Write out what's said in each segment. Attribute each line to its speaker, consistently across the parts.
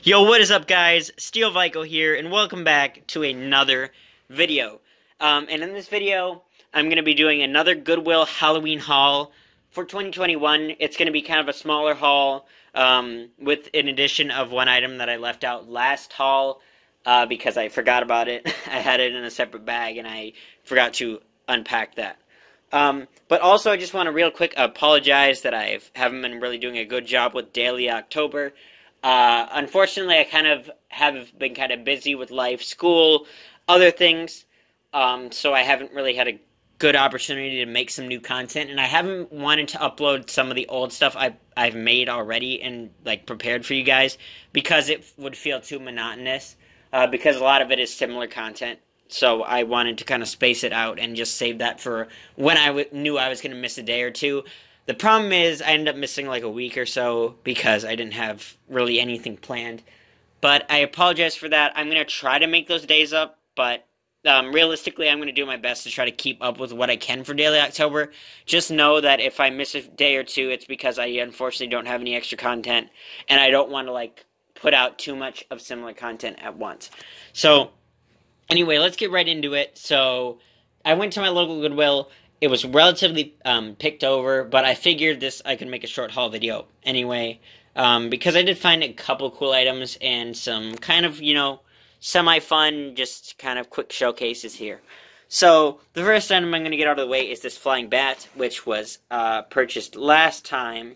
Speaker 1: Yo, what is up, guys? Steel Vico here, and welcome back to another video. And in this video, I'm going to be doing another Goodwill Halloween haul for 2021. It's going to be kind of a smaller haul, with an addition of one item that I left out last haul, because I forgot about it. I had it in a separate bag, and I forgot to unpack that. But also, I just want to real quick apologize that I haven't been really doing a good job with Daily October. Unfortunately, I kind of have been kind of busy with life, school, other things, so I haven't really had a good opportunity to make some new content, and I haven't wanted to upload some of the old stuff I've made already and, like, prepared for you guys, because it would feel too monotonous, because a lot of it is similar content, so I wanted to kind of space it out and just save that for when I knew I was going to miss a day or two. The problem is I ended up missing like a week or so because I didn't have really anything planned. But I apologize for that. I'm going to try to make those days up, but realistically I'm going to do my best to try to keep up with what I can for Daily October. Just know that if I miss a day or two, it's because I unfortunately don't have any extra content, and I don't want to like put out too much of similar content at once. So anyway, let's get right into it. So I went to my local Goodwill. It was relatively picked over, but I figured I could make a short haul video anyway, because I did find a couple cool items and some kind of, semi-fun, just kind of quick showcases here. So the first item I'm going to get out of the way is this flying bat, which was purchased last time,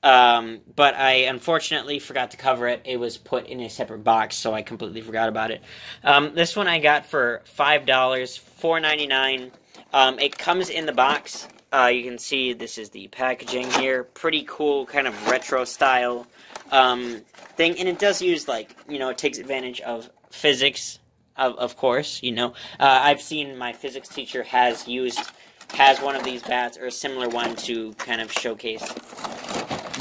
Speaker 1: but I unfortunately forgot to cover it. It was put in a separate box, so I completely forgot about it. This one I got for $5, $4.99. It comes in the box. You can see this is the packaging here. Pretty cool, kind of retro style thing. And it does use, it takes advantage of physics, of course, I've seen my physics teacher has one of these bats, or a similar one, to kind of showcase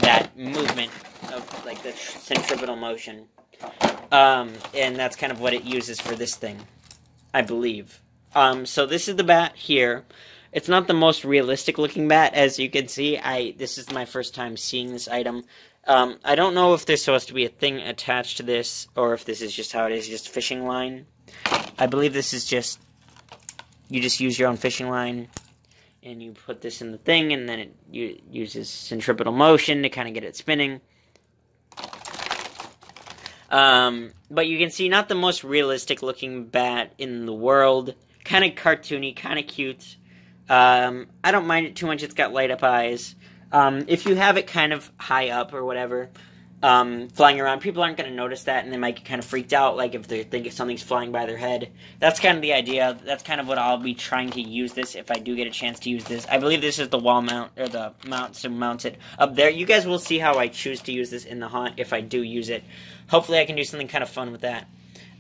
Speaker 1: that movement of, like, the centripetal motion. And that's kind of what it uses for this thing, I believe. So this is the bat here. It's not the most realistic looking bat, as you can see. This is my first time seeing this item. I don't know if there's supposed to be a thing attached to this, or if this is just how it is, just fishing line. I believe this is just, you just use your own fishing line, and you put this in the thing, and then it uses centripetal motion to kind of get it spinning. But you can see, not the most realistic looking bat in the world. Kind of cartoony, kind of cute. I don't mind it too much. It's got light up eyes. If you have it kind of high up or whatever, flying around, people aren't going to notice that, and they might get kind of freaked out, like if they think something's flying by their head. That's kind of the idea. That's kind of what I'll be trying to use this if I do get a chance to use this. I believe this is the wall mount, or the mount to mount it up there. You guys will see how I choose to use this in the haunt if I do use it. Hopefully I can do something kind of fun with that.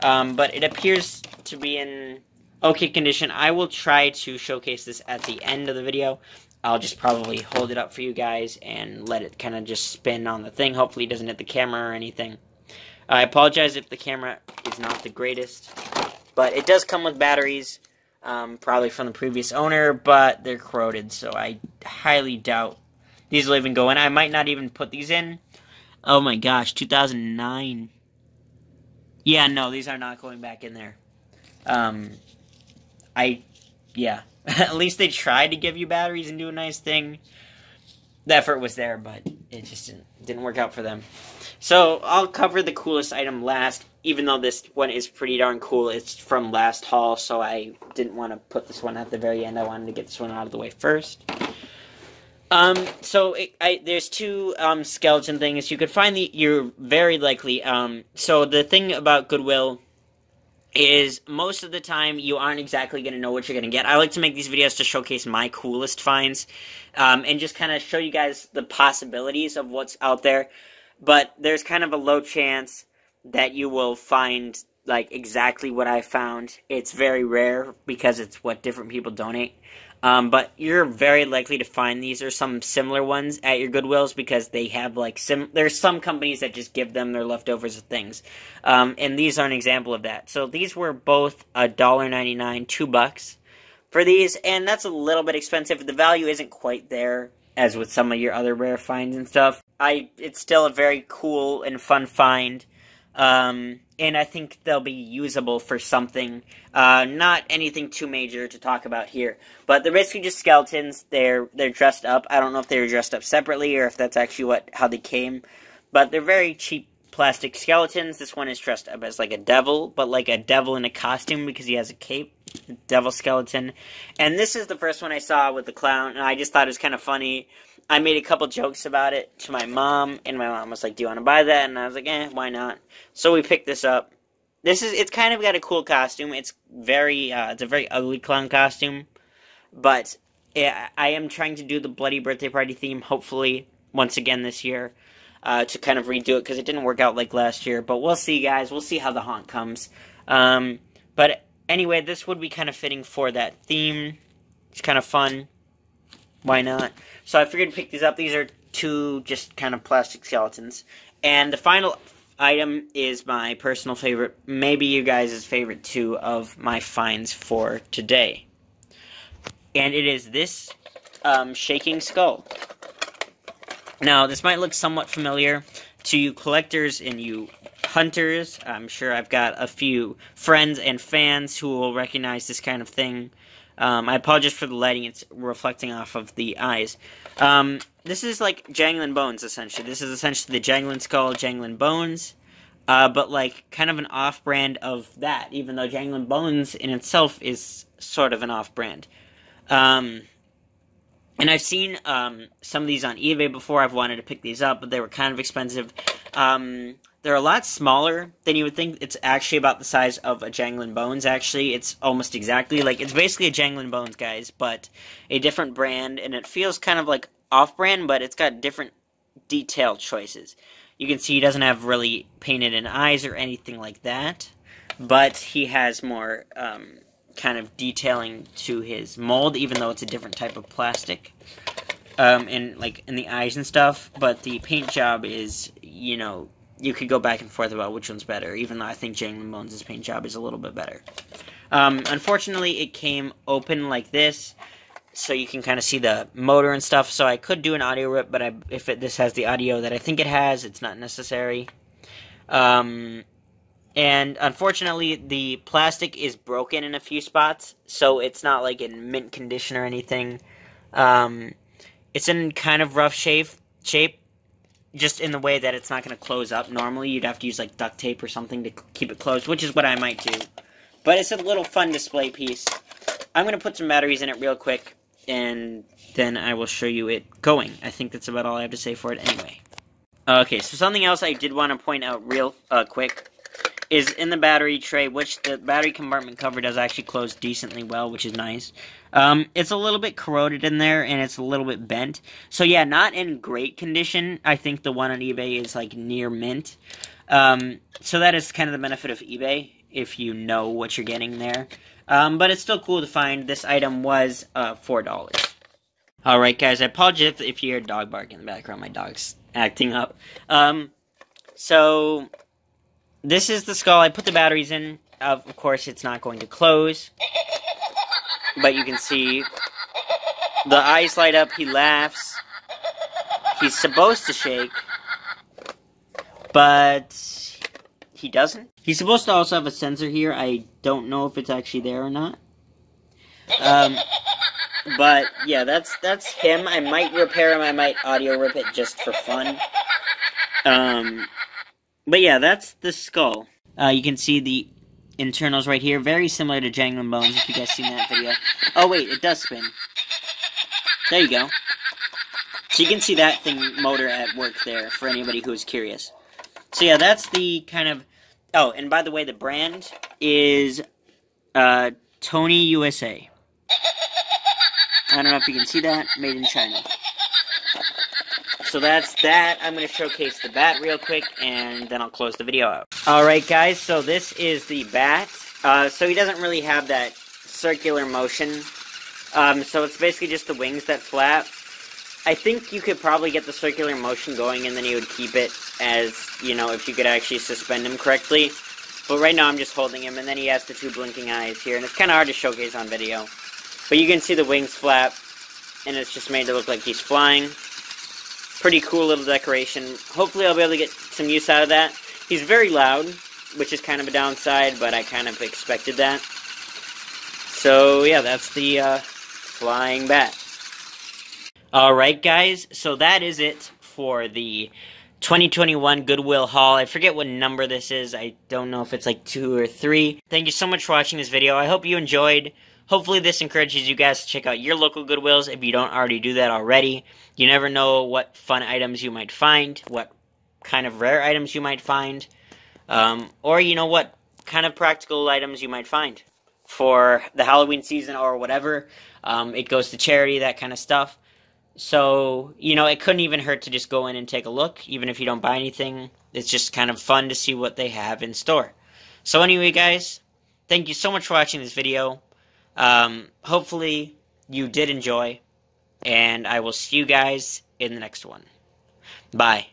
Speaker 1: But it appears to be in okay condition. I will try to showcase this at the end of the video. I'll just probably hold it up for you guys and let it kind of just spin on the thing. Hopefully it doesn't hit the camera or anything. I apologize if the camera is not the greatest, but it does come with batteries, probably from the previous owner, but they're corroded, so I highly doubt these will even go in. I might not even put these in. Oh my gosh, 2009. Yeah, no, these are not going back in there. Yeah. At least they tried to give you batteries and do a nice thing. The effort was there, but it just didn't work out for them. So, I'll cover the coolest item last, even though this one is pretty darn cool. It's from last haul, so I didn't want to put this one at the very end. I wanted to get this one out of the way first. There's two, skeleton things. You could find you're very likely, so the thing about Goodwill is most of the time you aren't exactly going to know what you're going to get. I like to make these videos to showcase my coolest finds, and just kind of show you guys the possibilities of what's out there. But there's kind of a low chance that you will find, like, exactly what I found. It's very rare because it's what different people donate. But you're very likely to find these or some similar ones at your Goodwills, because they have, like, there's some companies that just give them their leftovers of things. And these are an example of that. So these were both $1.99, $2 for these, and that's a little bit expensive. The value isn't quite there as with some of your other rare finds and stuff. It's still a very cool and fun find. And I think they'll be usable for something. Not anything too major to talk about here. But they're basically just skeletons. They're dressed up. I don't know if they were dressed up separately or if that's actually how they came. But they're very cheap plastic skeletons. This one is dressed up as like a devil, but like a devil in a costume because he has a cape. Devil skeleton. And this is the first one I saw with the clown, and I just thought it was kind of funny. I made a couple jokes about it to my mom, and my mom was like, "Do you want to buy that?" And I was like, why not? So we picked this up. It's kind of got a cool costume. It's a very ugly clown costume, but I am trying to do the Bloody Birthday Party theme, hopefully, once again this year, to kind of redo it, because it didn't work out like last year. But we'll see, guys. We'll see how the haunt comes. But anyway, this would be kind of fitting for that theme. It's kind of fun. Why not? So I figured to pick these up. These are two just kind of plastic skeletons. And the final item is my personal favorite, maybe you guys' favorite too, of my finds for today. And it is this shaking skull. Now, this might look somewhat familiar to you collectors and you hunters. I'm sure I've got a few friends and fans who will recognize this kind of thing. I apologize for the lighting, it's reflecting off of the eyes. This is like Janglin Bones, essentially. This is essentially the Janglin Skull, Janglin Bones, but like kind of an off-brand of that, even though Janglin Bones in itself is sort of an off-brand. And I've seen some of these on eBay before. I've wanted to pick these up, but they were kind of expensive. They're a lot smaller than you would think. It's actually about the size of a Janglin Bones, actually. It's almost exactly, like, it's basically a Janglin Bones, guys, but a different brand, and it feels kind of like off-brand, but it's got different detail choices. You can see he doesn't have really painted in eyes or anything like that, but he has more kind of detailing to his mold, even though it's a different type of plastic, in the eyes and stuff, but the paint job is, you know, you could go back and forth about which one's better, even though I think Janglin Bones' paint job is a little bit better. Unfortunately, it came open like this, so you can kind of see the motor and stuff, so I could do an audio rip, but if this has the audio that I think it has, it's not necessary. And unfortunately, the plastic is broken in a few spots, so it's not like in mint condition or anything. It's in kind of rough shape, just in the way that it's not going to close up. Normally, you'd have to use like duct tape or something to keep it closed, which is what I might do. But it's a little fun display piece. I'm going to put some batteries in it real quick, and then I will show you it going. I think that's about all I have to say for it anyway. Okay, so something else I did want to point out real quick is in the battery tray, which the battery compartment cover does actually close decently well, which is nice. It's a little bit corroded in there, and it's a little bit bent. So yeah, not in great condition. I think the one on eBay is like near mint. So that is kind of the benefit of eBay, if you know what you're getting there. But it's still cool to find. This item was $4. Alright guys, I apologize if you hear a dog bark in the background. My dog's acting up. So this is the skull. I put the batteries in. Of course, it's not going to close. But you can see the eyes light up. He laughs. He's supposed to shake. But he doesn't. He's supposed to also have a sensor here. I don't know if it's actually there or not. But yeah, that's him. I might repair him. I might audio rip it just for fun. But yeah, that's the skull. You can see the internals right here. Very similar to Janglin Bones, if you guys seen that video. Oh wait, it does spin. There you go. So you can see that motor at work there, for anybody who's curious. So yeah, that's the kind of... Oh, and by the way, the brand is Tony USA. I don't know if you can see that. Made in China. So that's that. I'm going to showcase the bat real quick, and then I'll close the video out. Alright guys, so this is the bat. So he doesn't really have that circular motion. So it's basically just the wings that flap. I think you could probably get the circular motion going, and then you would keep it as, you know, if you could actually suspend him correctly. But right now I'm just holding him, and then he has the two blinking eyes here, and it's kind of hard to showcase on video. But you can see the wings flap, and it's just made to look like he's flying. Pretty cool little decoration. Hopefully I'll be able to get some use out of that. He's very loud, which is kind of a downside, but I kind of expected that. So yeah, that's the flying bat. Alright guys, so that is it for the 2021 Goodwill haul. I forget what number this is. I don't know if it's like 2 or 3. Thank you so much for watching this video. I hope you enjoyed. Hopefully this encourages you guys to check out your local Goodwills if you don't already do that already. You never know what fun items you might find, what kind of rare items you might find, or you know what kind of practical items you might find for the Halloween season or whatever. It goes to charity, that kind of stuff. So, you know, it couldn't even hurt to just go in and take a look, even if you don't buy anything. It's just kind of fun to see what they have in store. So anyway, guys, thank you so much for watching this video. Hopefully you did enjoy, and I will see you guys in the next one. Bye.